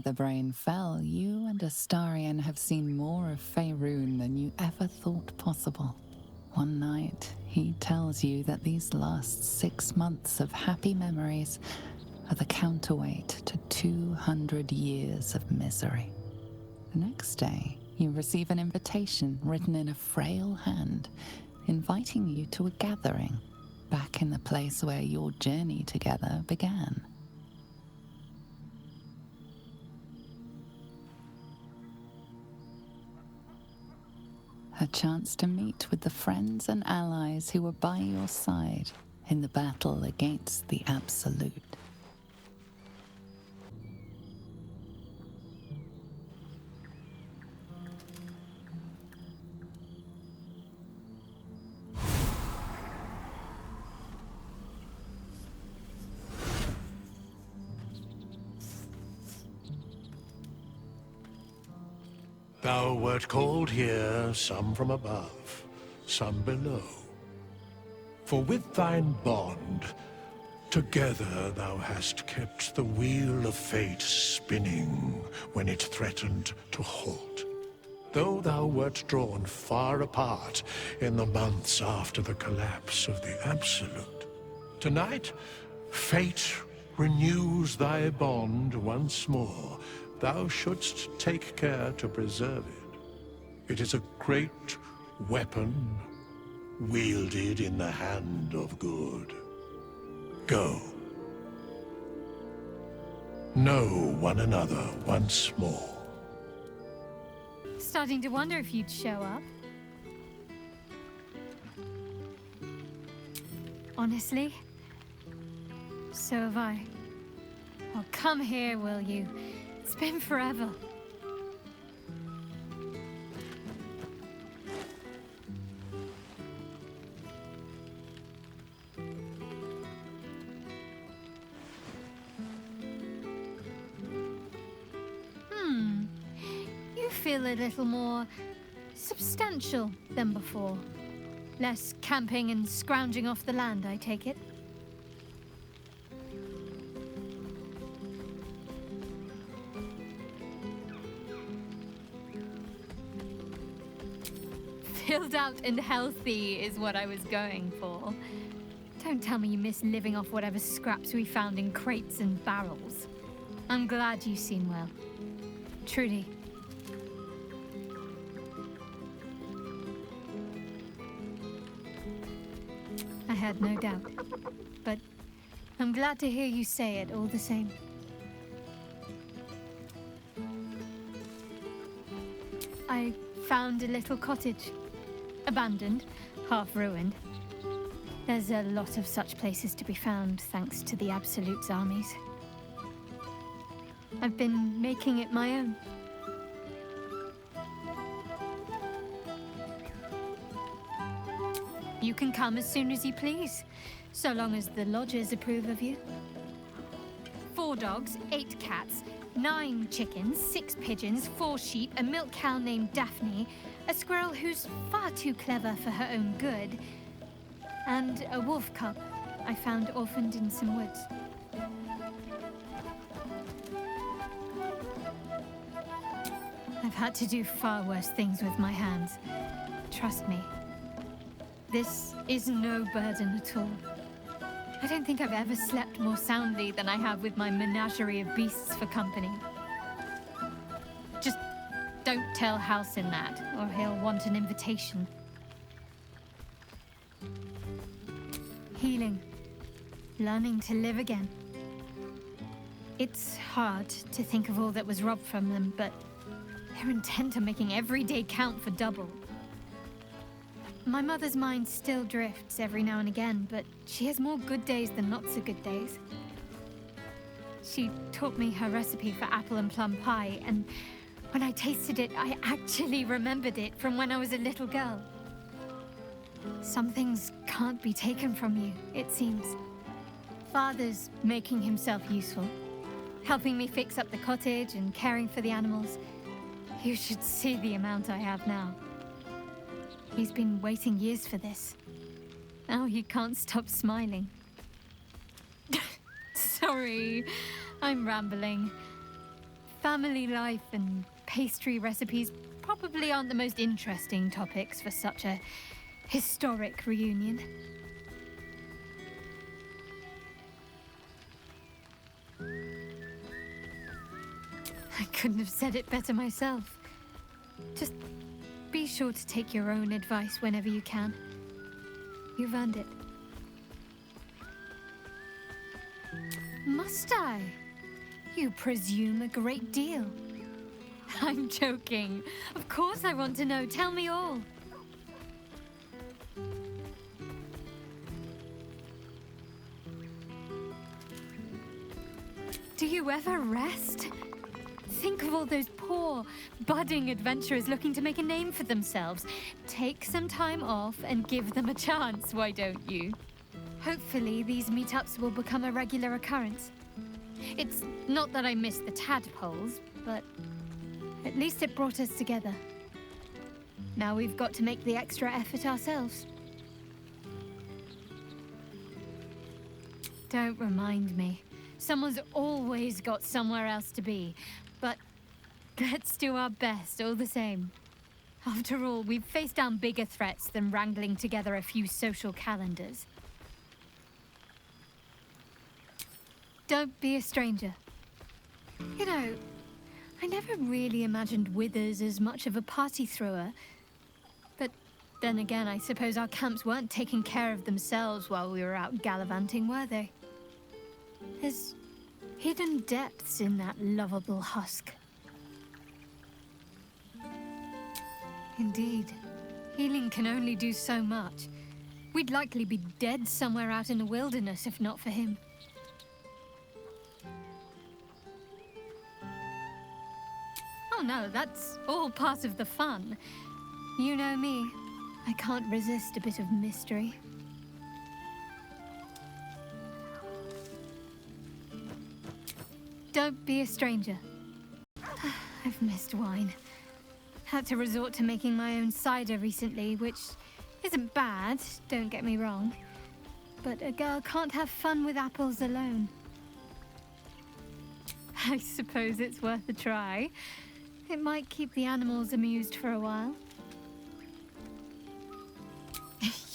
The brain fell, you and Astarion have seen more of Faerun than you ever thought possible. One night, he tells you that these last 6 months of happy memories are the counterweight to 200 years of misery. The next day, you receive an invitation written in a frail hand, inviting you to a gathering back in the place where your journey together began. A chance to meet with the friends and allies who were by your side in the battle against the Absolute. Thou wert called here, some from above, some below. For with thine bond, together thou hast kept the wheel of fate spinning when it threatened to halt. Though thou wert drawn far apart in the months after the collapse of the Absolute, tonight, fate renews thy bond once more. Thou shouldst take care to preserve it. It is a great weapon, wielded in the hand of good. Go. Know one another once more. Starting to wonder if you'd show up. Honestly, so have I. Well, come here, will you? It's been forever. You feel a little more substantial than before. Less camping and scrounging off the land, I take it. Filled out and healthy is what I was going for. Don't tell me you miss living off whatever scraps we found in crates and barrels. I'm glad you seem well. Truly. I had no doubt, but I'm glad to hear you say it all the same. I found a little cottage. Abandoned, half ruined. There's a lot of such places to be found thanks to the Absolute's armies. I've been making it my own. You can come as soon as you please, so long as the lodgers approve of you. 4 dogs, 8 cats, 9 chickens, 6 pigeons, 4 sheep, a milk cow named Daphne, a squirrel who's far too clever for her own good, and a wolf cub I found orphaned in some woods. I've had to do far worse things with my hands. Trust me. This is no burden at all. I don't think I've ever slept more soundly than I have with my menagerie of beasts for company. Just don't tell Hälsinn that, or he'll want an invitation. Healing. Learning to live again. It's hard to think of all that was robbed from them, but they're intent on making every day count for double. My mother's mind still drifts every now and again, but she has more good days than not so good days. She taught me her recipe for apple and plum pie, and when I tasted it, I actually remembered it from when I was a little girl. Some things can't be taken from you, it seems. Father's making himself useful, helping me fix up the cottage and caring for the animals. You should see the amount I have now. He's been waiting years for this. Now he can't stop smiling. Sorry, I'm rambling. family life and pastry recipes probably aren't the most interesting topics for such a historic reunion. I couldn't have said it better myself. Just be sure to take your own advice whenever you can. You've earned it. Must I? You presume a great deal. I'm joking. Of course I want to know. Tell me all. Do you ever rest? Think of all those poor, budding adventurers looking to make a name for themselves. Take some time off and give them a chance, why don't you? Hopefully these meetups will become a regular occurrence. It's not that I miss the tadpoles, but at least it brought us together. Now we've got to make the extra effort ourselves. Don't remind me. Someone's always got somewhere else to be. But let's do our best all the same. After all, we've faced down bigger threats than wrangling together a few social calendars. Don't be a stranger. You know, I never really imagined Withers as much of a party thrower. But then again, I suppose our camps weren't taking care of themselves while we were out gallivanting, were they? There's hidden depths in that lovable husk. Indeed. Healing can only do so much. We'd likely be dead somewhere out in the wilderness if not for him. Oh no, that's all part of the fun. You know me. I can't resist a bit of mystery. Don't be a stranger. I've missed wine. Had to resort to making my own cider recently, which isn't bad, don't get me wrong. But a girl can't have fun with apples alone. I suppose it's worth a try. It might keep the animals amused for a while.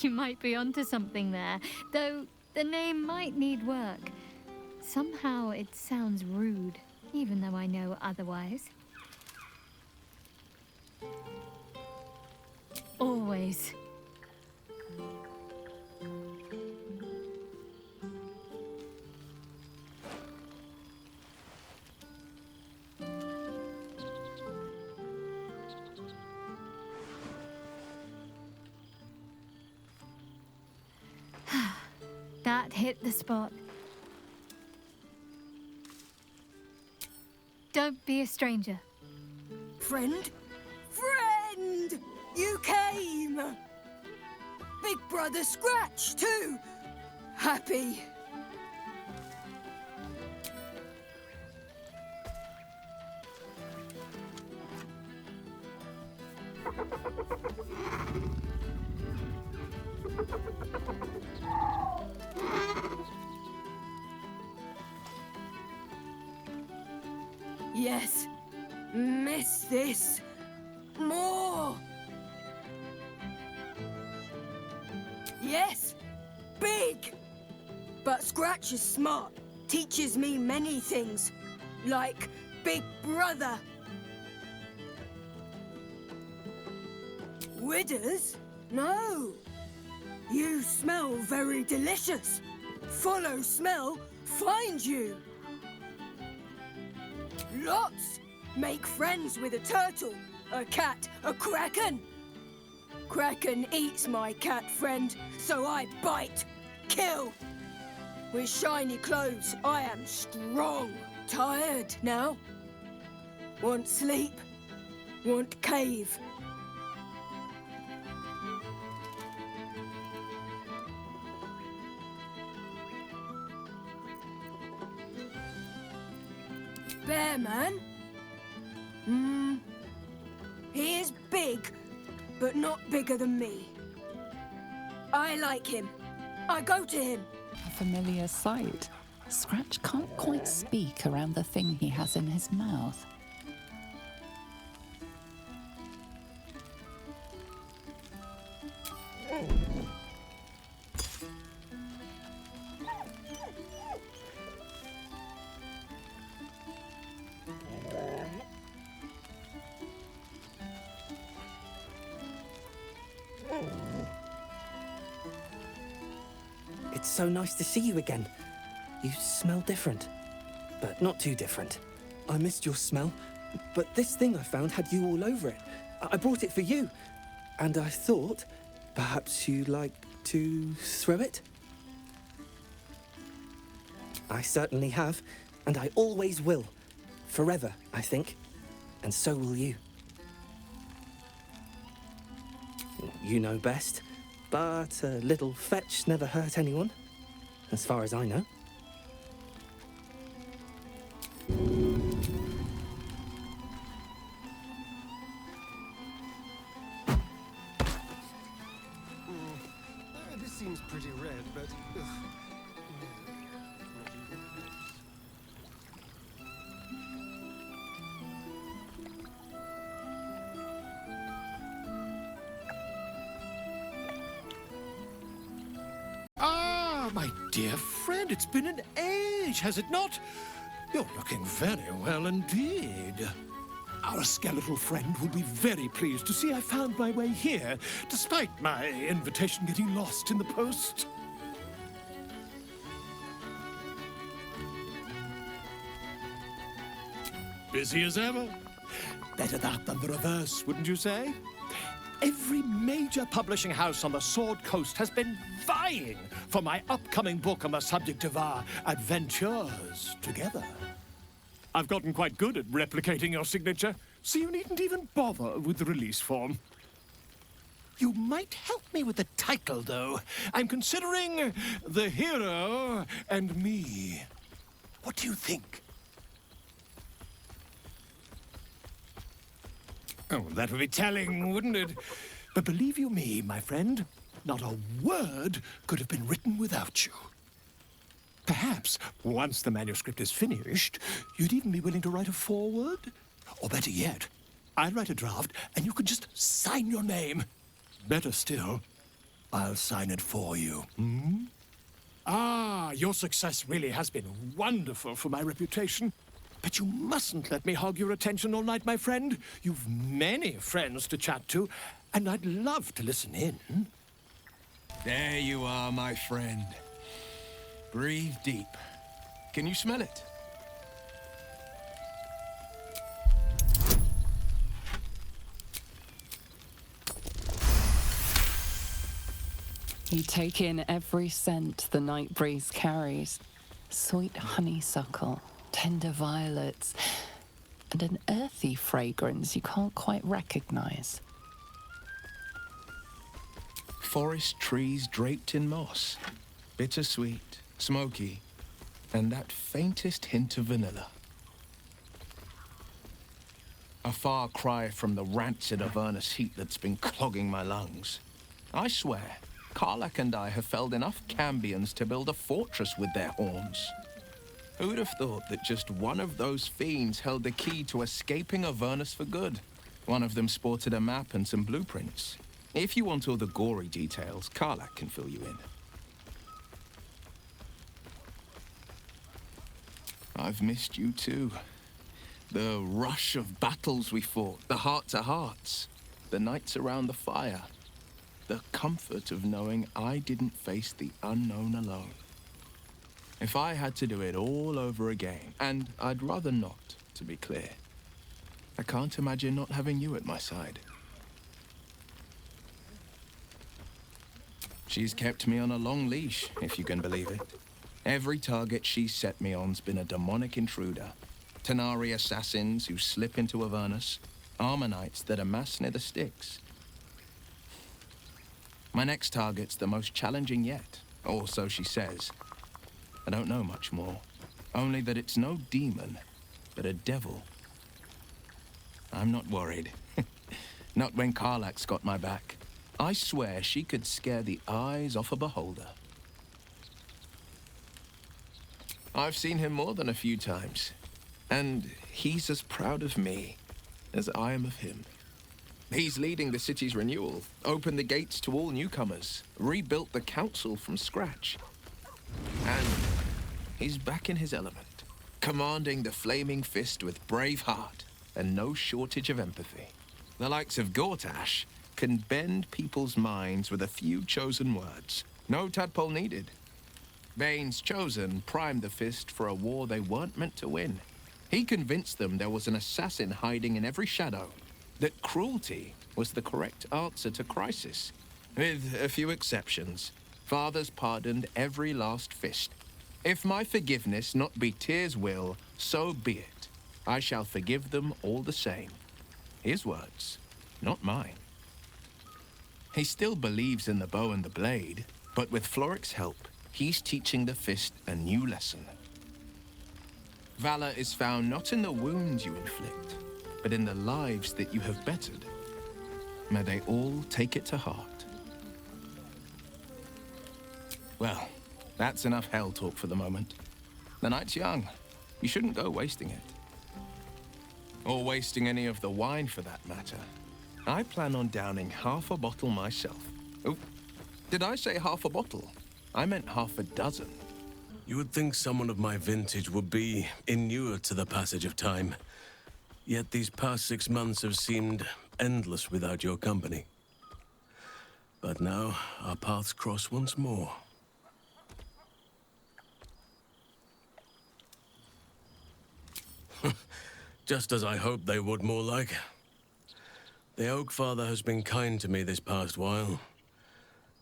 You might be onto something there, though the name might need work. Somehow it sounds rude, even though I know otherwise. Always. That hit the spot. Don't be a stranger. Friend? Friend! You came! Big brother Scratch, too! Happy. Yes, miss this. More. Yes, big. But Scratch is smart. Teaches me many things. Like Big Brother. Withers? No. You smell very delicious. Follow smell, find you. Lots. Make friends with a turtle, a cat, a kraken. Kraken eats my cat friend, so I bite, kill. With shiny clothes, I am strong. Tired now. Want sleep, want cave. Bear man? He is big, but not bigger than me. I like him. I go to him. A familiar sight. Scratch can't quite speak around the thing he has in his mouth. It's so nice to see you again. You smell different, but not too different. I missed your smell, but this thing I found had you all over it. I brought it for you, and I thought perhaps you'd like to throw it? I certainly have, and I always will. Forever, I think. And so will you. You know best, but a little fetch never hurt anyone, as far as I know. This seems pretty red, but... Ah, my dear friend, it's been an age, has it not? You're looking very well indeed. Our skeletal friend will be very pleased to see I found my way here, despite my invitation getting lost in the post. Busy as ever. Better that than the reverse, wouldn't you say? Every major publishing house on the Sword Coast has been vying for my upcoming book on the subject of our adventures together. I've gotten quite good at replicating your signature, so you needn't even bother with the release form. You might help me with the title, though. I'm considering The Hero and Me. What do you think? Oh, that would be telling, wouldn't it? But believe you me, my friend, not a word could have been written without you. Perhaps, once the manuscript is finished, you'd even be willing to write a foreword? Or better yet, I'll write a draft and you can just sign your name. Better still, I'll sign it for you. Hmm? Ah, your success really has been wonderful for my reputation. But you mustn't let me hog your attention all night, my friend. You've many friends to chat to, and I'd love to listen in. There you are, my friend. Breathe deep. Can you smell it? You take in every scent the night breeze carries. Sweet honeysuckle, tender violets, and an earthy fragrance you can't quite recognize. Forest trees draped in moss. Bittersweet, smoky, and that faintest hint of vanilla. A far cry from the rancid Avernus heat that's been clogging my lungs. I swear, Kарлach and I have felled enough Cambions to build a fortress with their horns. Who'd have thought that just one of those fiends held the key to escaping Avernus for good? One of them sported a map and some blueprints. If you want all the gory details, Kарлach can fill you in. I've missed you too. The rush of battles we fought, the heart-to-hearts, the nights around the fire, the comfort of knowing I didn't face the unknown alone. If I had to do it all over again, and I'd rather not, to be clear, I can't imagine not having you at my side. She's kept me on a long leash, if you can believe it. Every target she's set me on's been a demonic intruder. Tanari assassins who slip into Avernus, Armonites that amass near the Styx. My next target's the most challenging yet, or so she says. I don't know much more, only that it's no demon, but a devil. I'm not worried. Not when Kарлach's got my back. I swear she could scare the eyes off a beholder. I've seen him more than a few times, and he's as proud of me as I am of him. He's leading the city's renewal, opened the gates to all newcomers, rebuilt the council from scratch. And he's back in his element, commanding the Flaming Fist with brave heart and no shortage of empathy. The likes of Gortash can bend people's minds with a few chosen words. No tadpole needed. Bane's Chosen primed the Fist for a war they weren't meant to win. He convinced them there was an assassin hiding in every shadow, that cruelty was the correct answer to crisis. With a few exceptions, fathers pardoned every last Fist. If my forgiveness not be Tyr's will, so be it. I shall forgive them all the same. His words, not mine. He still believes in the bow and the blade, but with Floric's help, he's teaching the Fist a new lesson. Valor is found not in the wounds you inflict, but in the lives that you have bettered. May they all take it to heart. Well, that's enough hell talk for the moment. The night's young. You shouldn't go wasting it. Or wasting any of the wine for that matter. I plan on downing half a bottle myself. Oh, did I say half a bottle? I meant half a dozen. You would think someone of my vintage would be inured to the passage of time. Yet these past 6 months have seemed endless without your company. But now, our paths cross once more. Just as I hoped they would, more like. The Oak Father has been kind to me this past while.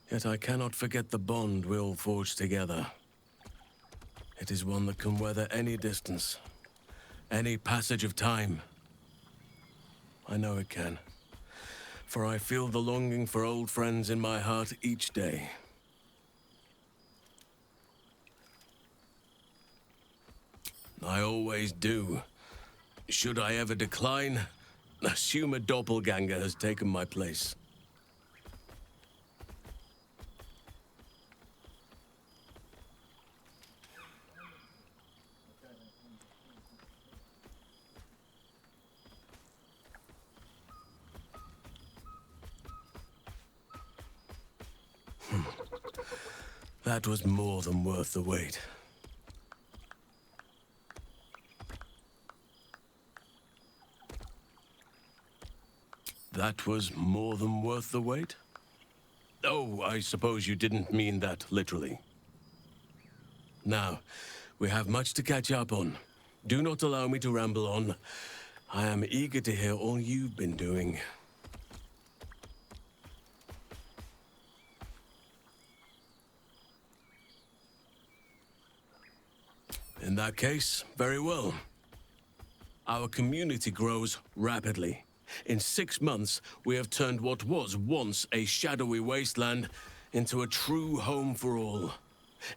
Yet I cannot forget the bond we all forged together. It is one that can weather any distance, any passage of time. I know it can, for I feel the longing for old friends in my heart each day. I always do. Should I ever decline, assume a doppelganger has taken my place. That was more than worth the wait. That was more than worth the wait? Oh, I suppose you didn't mean that literally. Now, we have much to catch up on. Do not allow me to ramble on. I am eager to hear all you've been doing. In that case, very well. Our community grows rapidly. In 6 months, we have turned what was once a shadowy wasteland into a true home for all.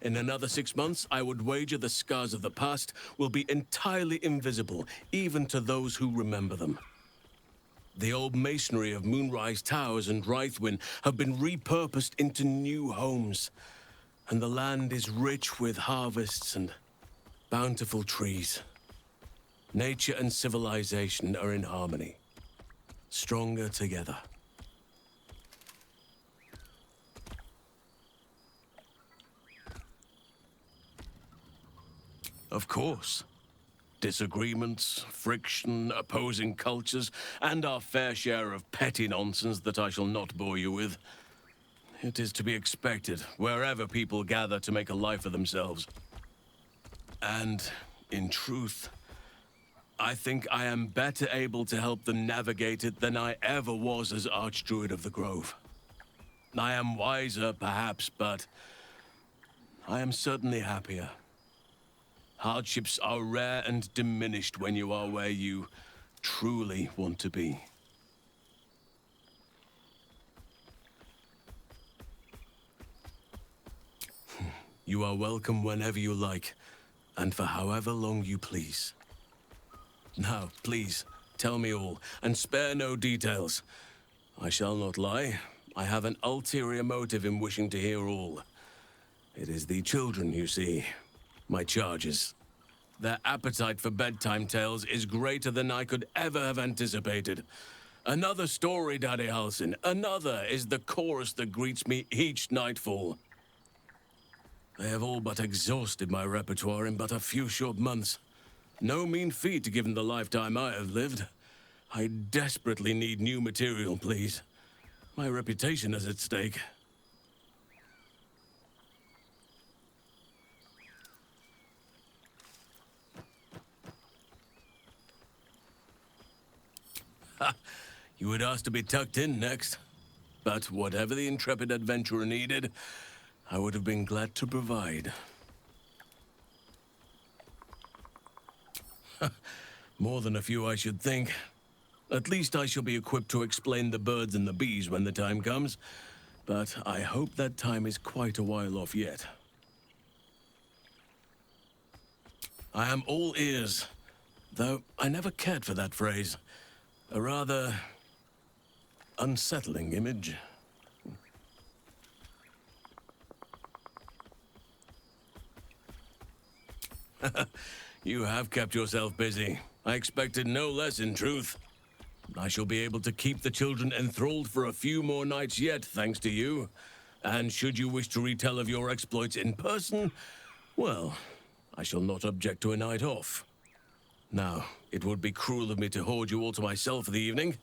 In another 6 months, I would wager the scars of the past will be entirely invisible, even to those who remember them. The old masonry of Moonrise Towers and Rythwin have been repurposed into new homes, and the land is rich with harvests and bountiful trees. Nature and civilization are in harmony, stronger together. Of course. Disagreements, friction, opposing cultures, and our fair share of petty nonsense that I shall not bore you with. It is to be expected wherever people gather to make a life for themselves. And, in truth, I think I am better able to help them navigate it than I ever was as Archdruid of the Grove. I am wiser, perhaps, but I am certainly happier. Hardships are rare and diminished when you are where you truly want to be. You are welcome whenever you like, and for however long you please. Now, please, tell me all, and spare no details. I shall not lie. I have an ulterior motive in wishing to hear all. It is the children, you see. My charges. Their appetite for bedtime tales is greater than I could ever have anticipated. Another story, Daddy Hальсин. Another is the chorus that greets me each nightfall. They have all but exhausted my repertoire in but a few short months. No mean feat given the lifetime I have lived. I desperately need new material, please. My reputation is at stake. Ha! You would ask to be tucked in next. But whatever the intrepid adventurer needed, I would have been glad to provide. More than a few, I should think. At least I shall be equipped to explain the birds and the bees when the time comes. But I hope that time is quite a while off yet. I am all ears, though I never cared for that phrase. A rather unsettling image. You have kept yourself busy. I expected no less, in truth. I shall be able to keep the children enthralled for a few more nights yet, thanks to you. And should you wish to retell of your exploits in person, well, I shall not object to a night off. Now, it would be cruel of me to hoard you all to myself for the evening,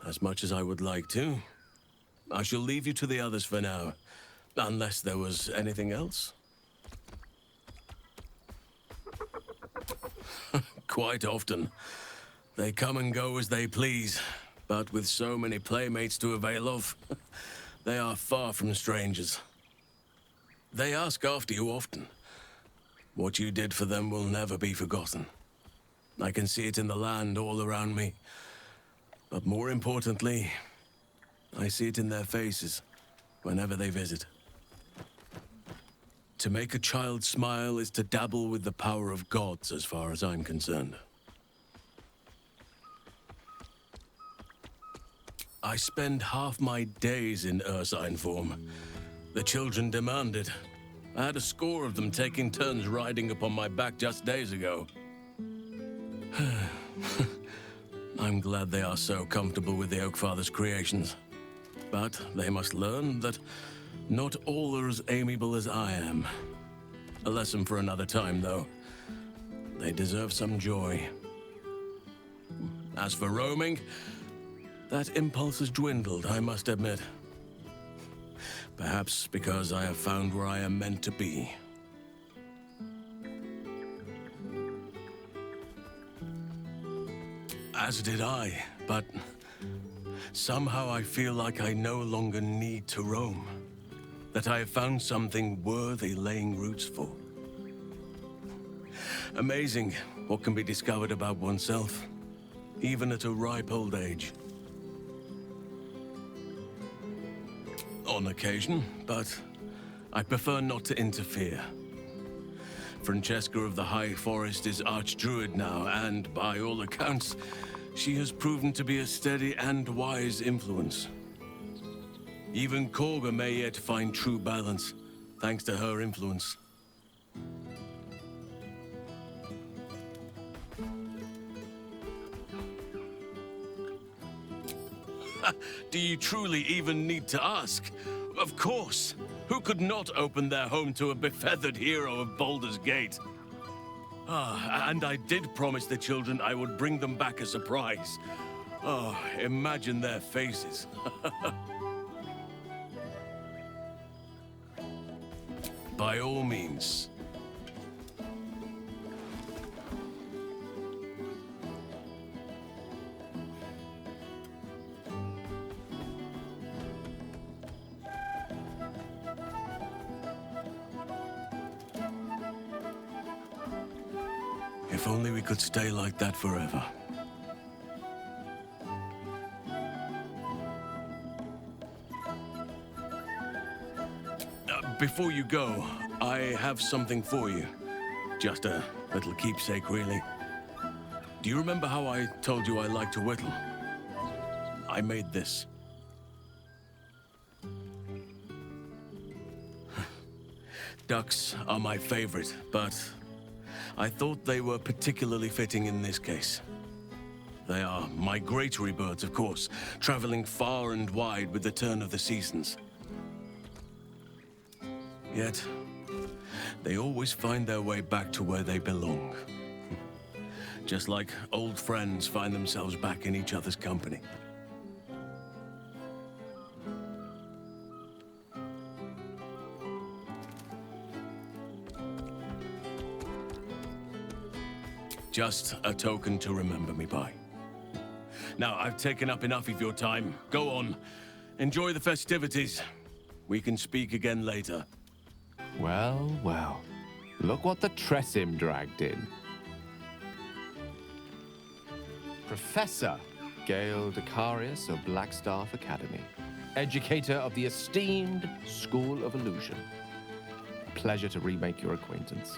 as much as I would like to. I shall leave you to the others for now, unless there was anything else. Quite often. They come and go as they please, but with so many playmates to avail of, they are far from strangers. They ask after you often. What you did for them will never be forgotten. I can see it in the land all around me. But more importantly, I see it in their faces whenever they visit. To make a child smile is to dabble with the power of gods, as far as I'm concerned. I spend half my days in ursine form. The children demand it. I had a score of them taking turns riding upon my back just days ago. I'm glad they are so comfortable with the Oak Father's creations. But they must learn that not all are as amiable as I am. A lesson for another time, though. They deserve some joy. As for roaming, that impulse has dwindled, I must admit. Perhaps because I have found where I am meant to be. As did I, but somehow I feel like I no longer need to roam. That I have found something worthy laying roots for. Amazing what can be discovered about oneself, even at a ripe old age. On occasion, but I prefer not to interfere. Francesca of the High Forest is Archdruid now, and by all accounts, she has proven to be a steady and wise influence. Even Korga may yet find true balance, thanks to her influence. Do you truly even need to ask? Of course! Who could not open their home to a befeathered hero of Baldur's Gate? And I did promise the children I would bring them back a surprise. Oh, imagine their faces. By all means. If only we could stay like that forever. Before you go, I have something for you. Just a little keepsake, really. Do you remember how I told you I like to whittle? I made this. Ducks are my favorite, but I thought they were particularly fitting in this case. They are migratory birds, of course, traveling far and wide with the turn of the seasons. Yet, they always find their way back to where they belong. Just like old friends find themselves back in each other's company. Just a token to remember me by. Now, I've taken up enough of your time. Go on. Enjoy the festivities. We can speak again later. Well, well. Look what the Tressim dragged in. Professor Gale Decarius of Blackstaff Academy. Educator of the esteemed School of Illusion. Pleasure to remake your acquaintance.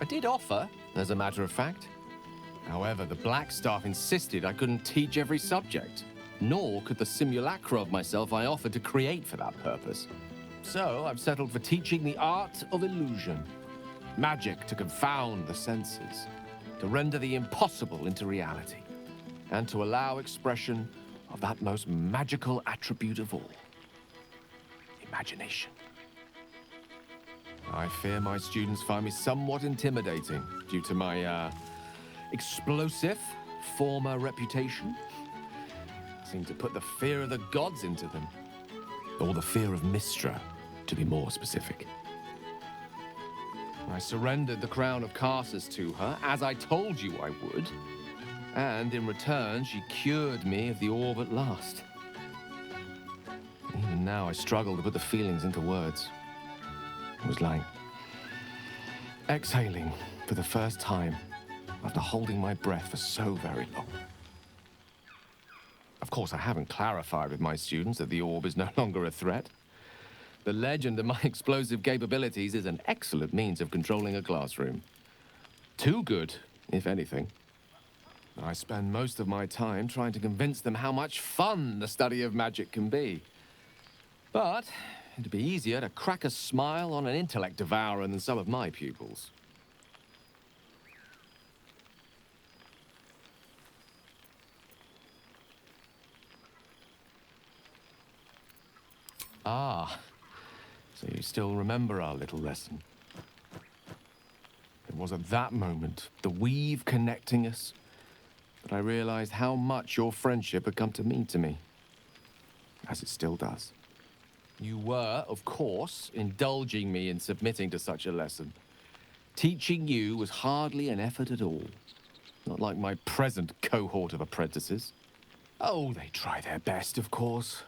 I did offer, as a matter of fact. However, the Blackstaff insisted I couldn't teach every subject, nor could the simulacra of myself I offered to create for that purpose. So I've settled for teaching the art of illusion. Magic to confound the senses, to render the impossible into reality, and to allow expression of that most magical attribute of all, imagination. I fear my students find me somewhat intimidating due to my, explosive former reputation. Seem to put the fear of the gods into them. Or the fear of Mistra, to be more specific. I surrendered the crown of Karsus to her, as I told you I would. And in return, she cured me of the orb at last. Even now, I struggle to put the feelings into words. It was like exhaling for the first time after holding my breath for so very long. Of course, I haven't clarified with my students that the orb is no longer a threat. The legend of my explosive capabilities is an excellent means of controlling a classroom. Too good, if anything. I spend most of my time trying to convince them how much fun the study of magic can be. But it'd be easier to crack a smile on an intellect devourer than some of my pupils. Ah, so you still remember our little lesson. It was at that moment, the weave connecting us, that I realized how much your friendship had come to mean to me, as it still does. You were, of course, indulging me in submitting to such a lesson. Teaching you was hardly an effort at all. Not like my present cohort of apprentices. Oh, they try their best, of course,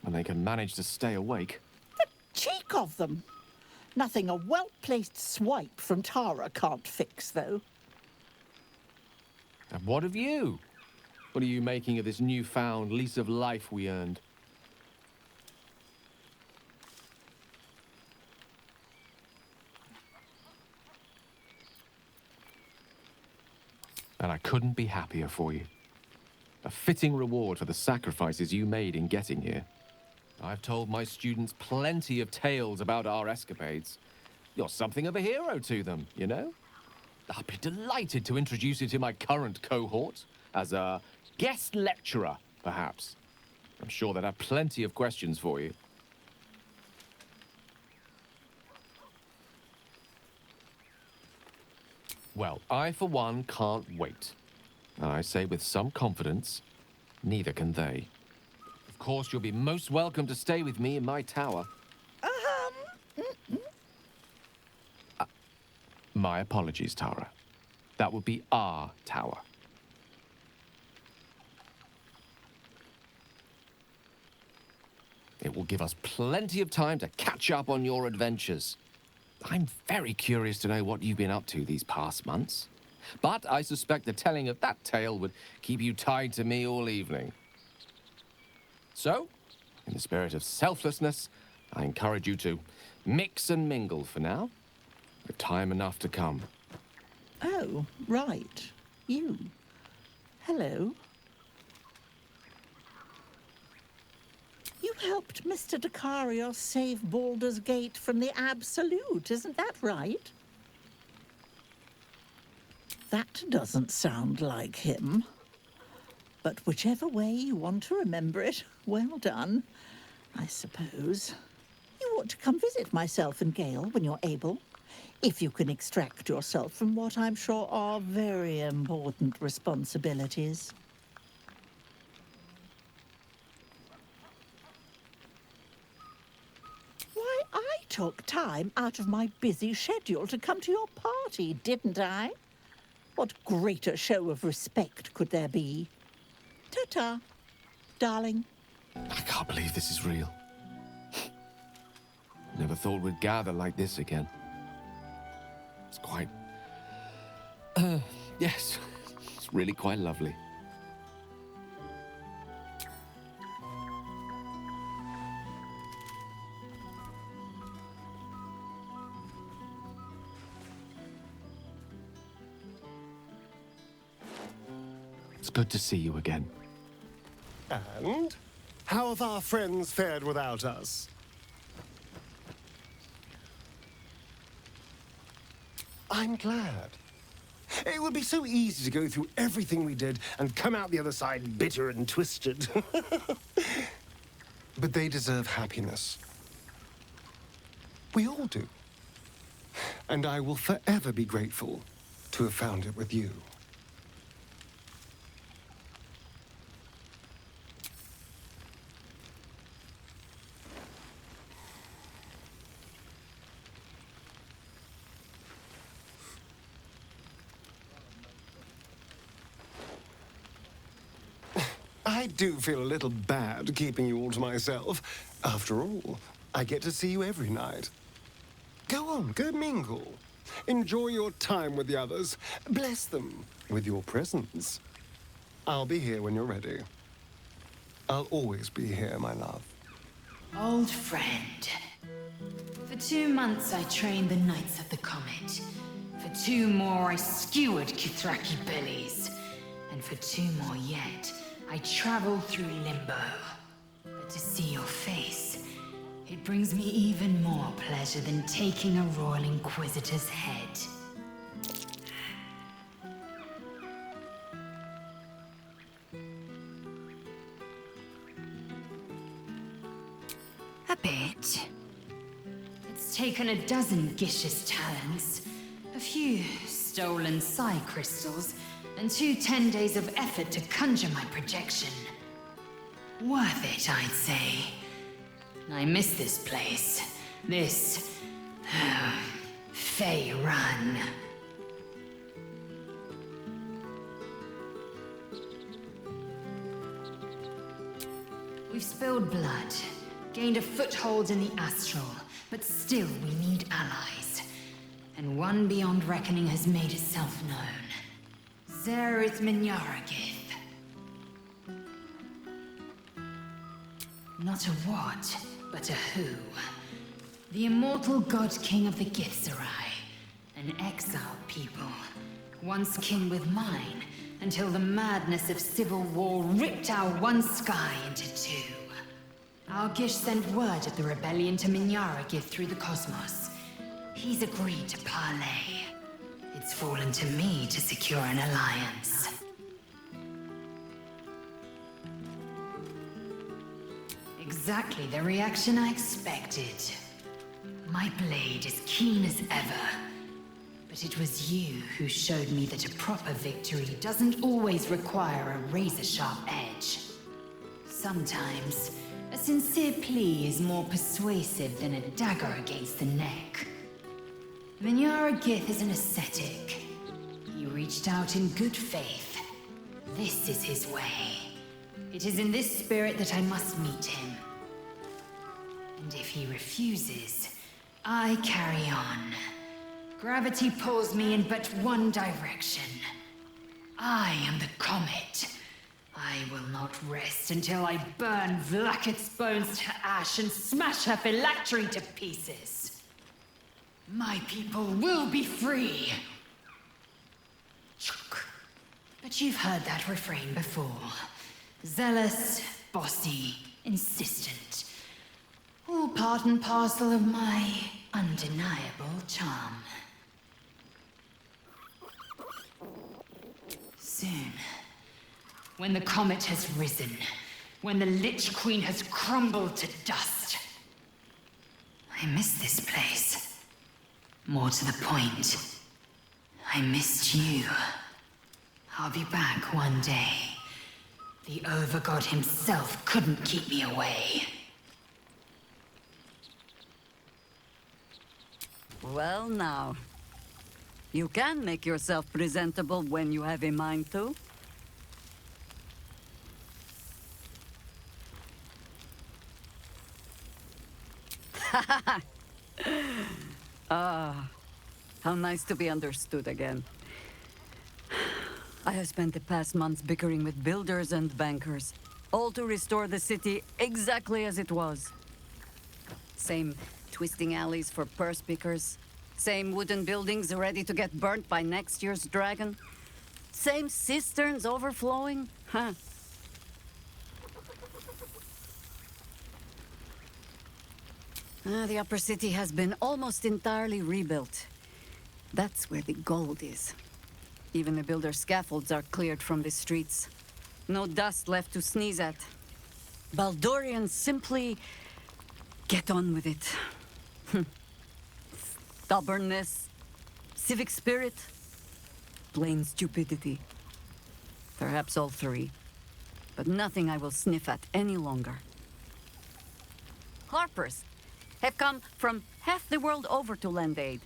when they can manage to stay awake. The cheek of them! Nothing a well-placed swipe from Tara can't fix, though. And what of you? What are you making of this newfound lease of life we earned? And I couldn't be happier for you. A fitting reward for the sacrifices you made in getting here. I've told my students plenty of tales about our escapades. You're something of a hero to them, you know? I'll be delighted to introduce you to my current cohort as a guest lecturer, perhaps. I'm sure they'd have plenty of questions for you. Well, I, for one, can't wait. And I say with some confidence, neither can they. Of course, you'll be most welcome to stay with me in my tower. My apologies, Tara. That would be our tower. It will give us plenty of time to catch up on your adventures. I'm very curious to know what you've been up to these past months. But I suspect the telling of that tale would keep you tied to me all evening. So, in the spirit of selflessness, I encourage you to mix and mingle for now, with time enough to come. Oh, right. You. Hello. You helped Mr. Dicarios save Baldur's Gate from the Absolute, isn't that right? That doesn't sound like him. But whichever way you want to remember it, well done, I suppose. You ought to come visit myself and Gale when you're able, if you can extract yourself from what I'm sure are very important responsibilities. Why, I took time out of my busy schedule to come to your party, didn't I? What greater show of respect could there be? Ta-ta, darling. I can't believe this is real. Never thought we'd gather like this again. It's quite... yes, it's really quite lovely. It's good to see you again. And how have our friends fared without us? I'm glad. It would be so easy to go through everything we did and come out the other side bitter and twisted. But they deserve happiness. We all do. And I will forever be grateful to have found it with you. I do feel a little bad keeping you all to myself. After all, I get to see you every night. Go on, go mingle. Enjoy your time with the others. Bless them with your presence. I'll be here when you're ready. I'll always be here, my love. Old friend. For 2 months I trained the Knights of the Comet. For 2 more I skewered Kithraki bellies. And for 2 more yet, I traveled through limbo. But to see your face, it brings me even more pleasure than taking a Royal Inquisitor's head. A bit. It's taken a dozen Gish's talents, a few stolen psi crystals, and 2 10 days of effort to conjure my projection. Worth it, I'd say. I miss this place. This... Fey Run. We've spilled blood, gained a foothold in the astral, but still we need allies. And one beyond reckoning has made itself known. Zerith Minyaragith. Not a what, but a who. The immortal god king of the Githzerai. An exiled people. Once kin with mine, until the madness of civil war ripped our one sky into 2. Our Gish sent word of the rebellion to Minyaragith through the cosmos. He's agreed to parley. It's fallen to me to secure an alliance. Exactly the reaction I expected. My blade is keen as ever. But it was you who showed me that a proper victory doesn't always require a razor-sharp edge. Sometimes, a sincere plea is more persuasive than a dagger against the neck. Minyaragith is an ascetic. He reached out in good faith. This is his way. It is in this spirit that I must meet him. And if he refuses, I carry on. Gravity pulls me in but one direction. I am the comet. I will not rest until I burn Vlaakith's bones to ash and smash her phylactery to pieces. My people will be free. But you've heard that refrain before. Zealous, bossy, insistent. part and parcel of my undeniable charm. Soon, when the comet has risen, when the Lich Queen has crumbled to dust, I miss this place. More to the point, I missed you. I'll be back one day. The Overgod himself couldn't keep me away. Well now, you can make yourself presentable when you have a mind to. Ah, how nice to be understood again. I have spent the past months bickering with builders and bankers, all to restore the city exactly as it was. Same twisting alleys for purse pickers, same wooden buildings ready to get burnt by next year's dragon, same cisterns overflowing, huh? The upper city has been almost entirely rebuilt. That's where the gold is. Even the builder's scaffolds are cleared from the streets. No dust left to sneeze at. Baldurians simply get on with it. Stubbornness, civic spirit, plain stupidity. Perhaps all three, but nothing I will sniff at any longer. Harpers have come from half the world over to lend aid.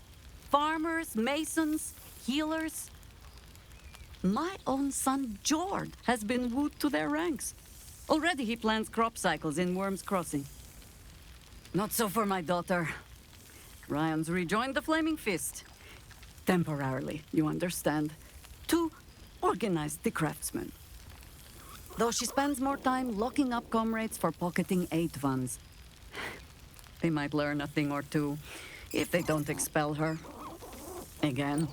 Farmers, masons, healers. My own son, Jord, has been wooed to their ranks. Already he plans crop cycles in Worm's Crossing. Not so for my daughter. Ryan's rejoined the Flaming Fist. Temporarily, you understand. To organize the craftsmen. Though she spends more time locking up comrades for pocketing aid funds. They might learn a thing or two, if they don't expel her. Again.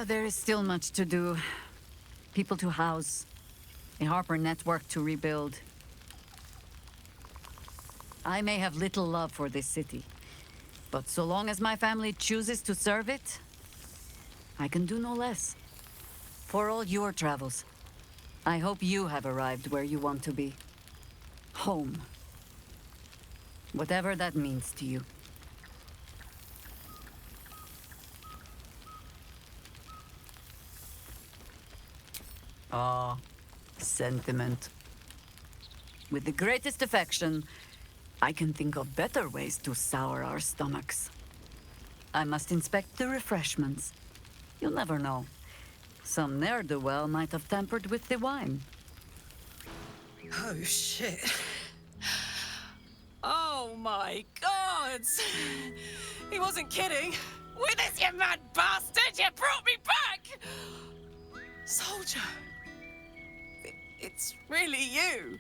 There is still much to do. People to house. A Harper network to rebuild. I may have little love for this city, but so long as my family chooses to serve it, I can do no less. For all your travels, I hope you have arrived where you want to be. Home. Whatever that means to you. Ah, sentiment. With the greatest affection, I can think of better ways to sour our stomachs. I must inspect the refreshments. You'll never know. Some ne'er-do-well might have tampered with the wine. Oh, shit. Oh, my gods! He wasn't kidding. Withers, you mad bastard! You brought me back! Soldier. It's really you.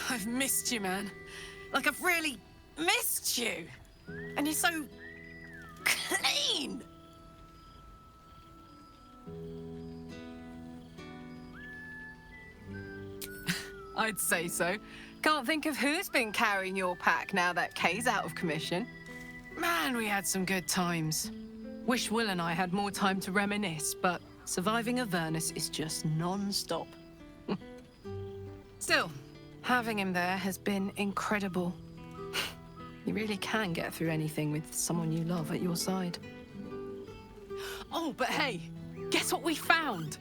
I've missed you, man. Like, I've really missed you. And you're so clean. I'd say so. Can't think of who's been carrying your pack now that Kay's out of commission. Man, we had some good times. Wish Will and I had more time to reminisce, but surviving Avernus is just non-stop. Still, having him there has been incredible. You really can get through anything with someone you love at your side. Oh, but hey, guess what we found?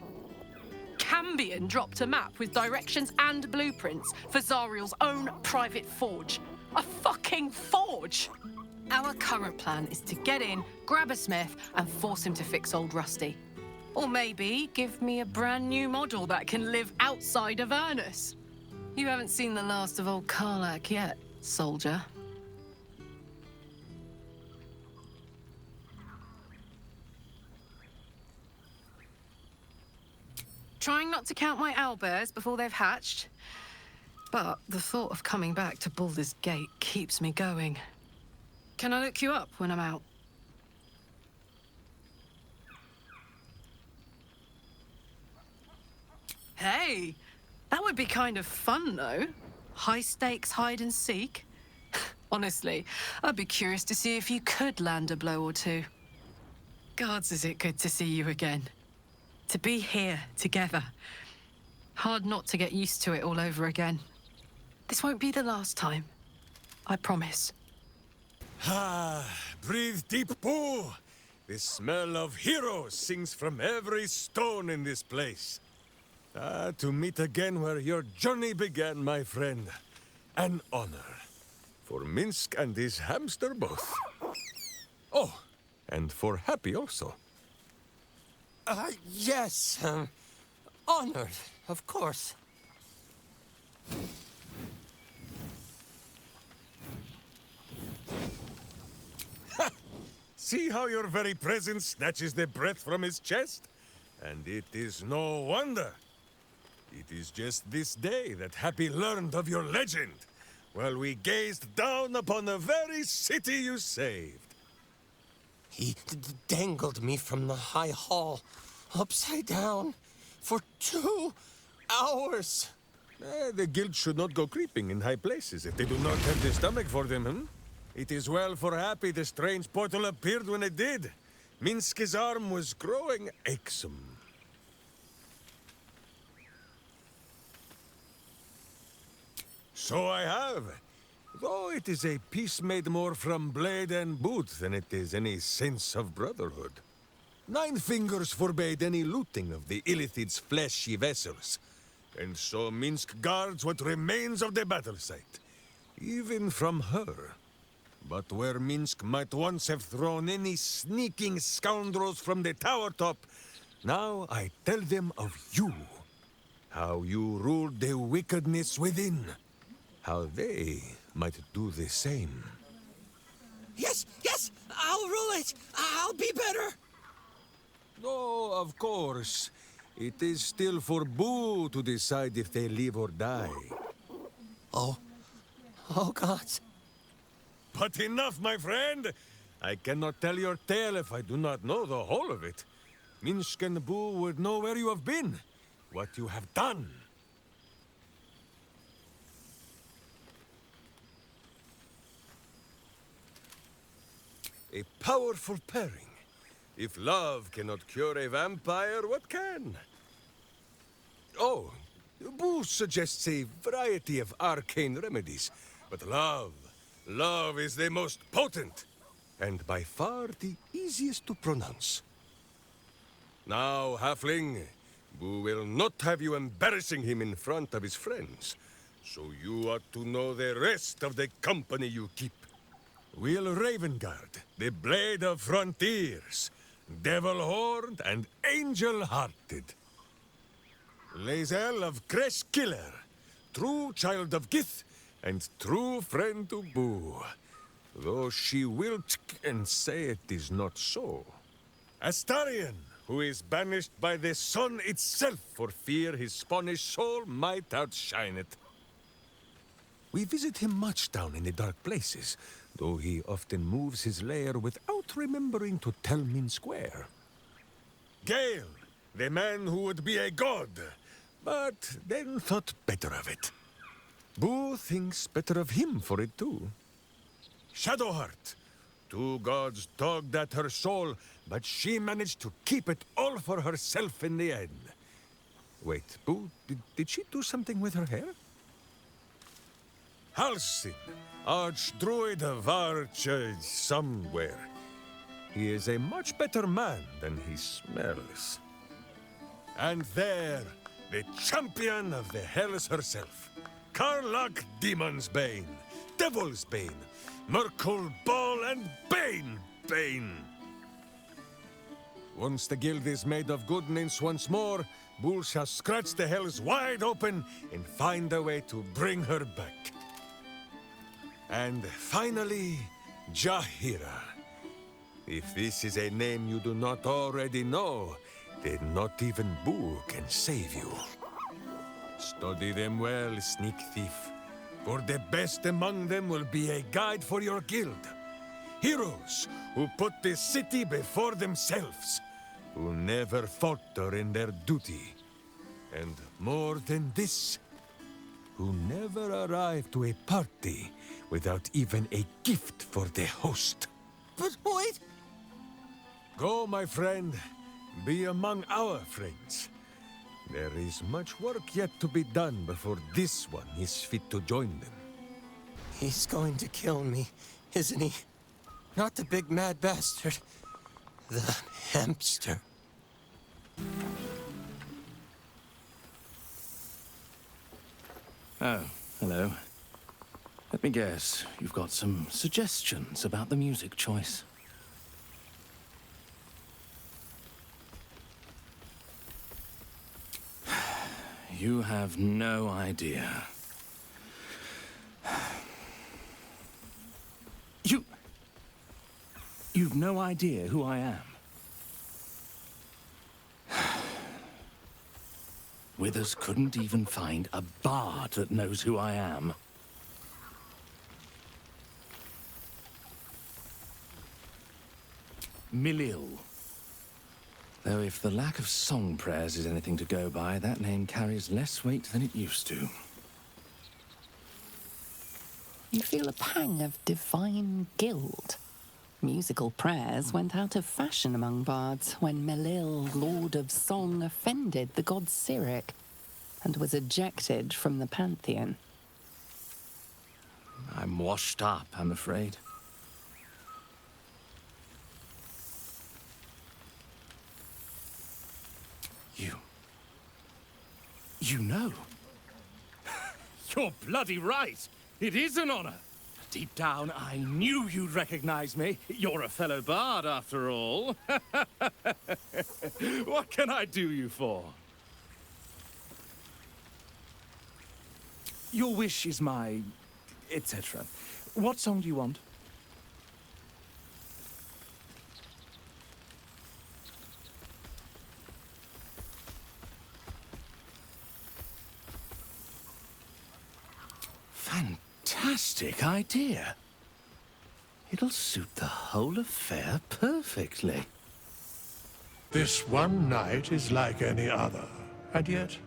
Cambion dropped a map with directions and blueprints for Zariel's own private forge. A fucking forge! Our current plan is to get in, grab a smith, and force him to fix old Rusty. Or maybe give me a brand new model that can live outside of Avernus. You haven't seen the last of old Kарлach yet, soldier. Trying not to count my owlbears before they've hatched. But the thought of coming back to Baldur's Gate keeps me going. Can I look you up when I'm out? Hey, that would be kind of fun, though. High stakes hide and seek. Honestly, I'd be curious to see if you could land a blow or two. Gods, is it good to see you again. To be here, together. Hard not to get used to it all over again. This won't be the last time. I promise. Ah, breathe deep, Boo! The smell of heroes sings from every stone in this place. Ah, to meet again where your journey began, my friend. An honor. For Minsk and his hamster both. Oh, and for Happy also. Yes. Honored, of course. See how your very presence snatches the breath from his chest? And it is no wonder. It is just this day that Happy learned of your legend, while we gazed down upon the very city you saved. He dangled me from the high hall, upside down, for 2 hours. The guild should not go creeping in high places if they do not have the stomach for them, hmm? It is well for Happy the strange portal appeared when it did. Minsk's arm was growing achesome. So I have. Though it is a peace made more from blade and boot than it is any sense of brotherhood. 9 fingers forbade any looting of the Illithid's fleshy vessels. And so Minsk guards what remains of the battle site. Even from her. But where Minsk might once have thrown any sneaking scoundrels from the tower top, now I tell them of you. How you ruled the wickedness within. How they might do the same. Yes, I'll rule it. I'll be better. Oh, of course. It is still for Boo to decide if they live or die. Oh, gods. But enough, my friend! I cannot tell your tale if I do not know the whole of it. Minsk and Boo would know where you have been, what you have done. A powerful pairing. If love cannot cure a vampire, what can? Oh, Boo suggests a variety of arcane remedies, but love is the most potent, and by far the easiest to pronounce. Now, Halfling, Boo will not have you embarrassing him in front of his friends, so you ought to know the rest of the company you keep. Will Ravengard, the Blade of Frontiers, Devil-Horned and Angel-Hearted. Lae'zel of Creshkiller, true child of Gith, and true friend to Boo, though she will and say it is not so. Astarion, who is banished by the sun itself for fear his Spanish soul might outshine it. We visit him much down in the dark places, though he often moves his lair without remembering to tell Minsk where. Gale, the man who would be a god, but then thought better of it. Boo thinks better of him for it too. Shadowheart, 2 gods dogged at her soul, but she managed to keep it all for herself in the end. Wait, Boo, did she do something with her hair? Hальсин, Archdruid of Arch somewhere. He is a much better man than he smells. And there, the champion of the Hells herself. Kарлach Demon's Bane, Devil's Bane, Merkul Ball and Bane. Once the guild is made of goodness once more, Bull shall scratch the Hells wide open and find a way to bring her back. And finally, Джахейра. If this is a name you do not already know, then not even Boo can save you. Study them well, sneak thief, for the best among them will be a guide for your guild. Heroes who put the city before themselves, who never falter in their duty. And more than this, who never arrived to a party without even a gift for the host. But wait! Go, my friend. Be among our friends. There is much work yet to be done before this one is fit to join them. He's going to kill me, isn't he? Not the big mad bastard. The hamster. Oh, hello. Let me guess, you've got some suggestions about the music choice. You have no idea. You've no idea who I am. Withers couldn't even find a bard that knows who I am. Milil. Though if the lack of song prayers is anything to go by, that name carries less weight than it used to. You feel a pang of divine guilt. Musical prayers went out of fashion among bards when Milil, Lord of Song, offended the god Cyric and was ejected from the pantheon. I'm washed up, I'm afraid. You know. You're bloody right. It is an honor. Deep down, I knew you'd recognize me. You're a fellow bard, after all. What can I do you for? Your wish is my... etc. What song do you want? Fantastic idea. It'll suit the whole affair perfectly. This one night is like any other, and yet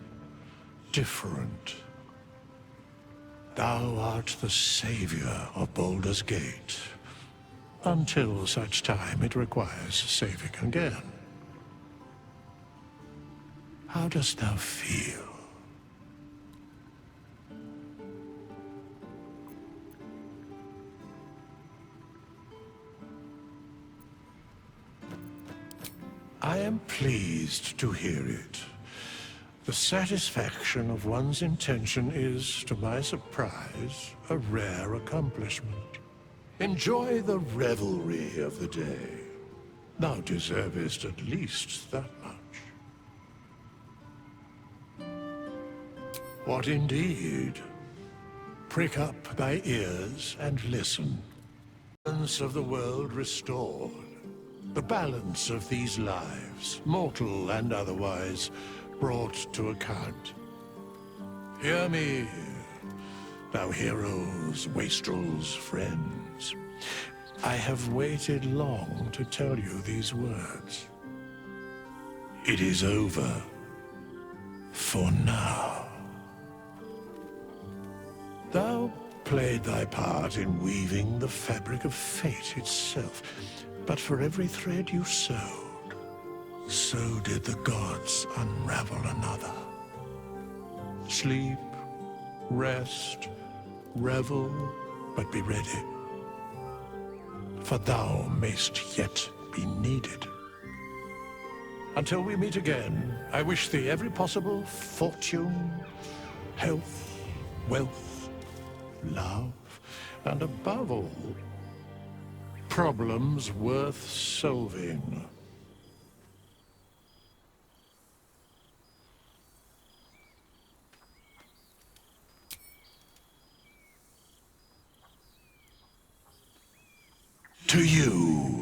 different. Thou art the savior of Baldur's Gate, until such time it requires saving again. How dost thou feel? I am pleased to hear it. The satisfaction of one's intention is, to my surprise, a rare accomplishment. Enjoy the revelry of the day. Thou deservest at least that much. What indeed? Prick up thy ears and listen. The balance of the world restored. The balance of these lives, mortal and otherwise, brought to account. Hear me, thou heroes, wastrels, friends. I have waited long to tell you these words. It is over. For now. Thou played thy part in weaving the fabric of fate itself. But for every thread you sewed, so did the gods unravel another. Sleep, rest, revel, but be ready. For thou mayst yet be needed. Until we meet again, I wish thee every possible fortune, health, wealth, love, and above all, problems worth solving. To you.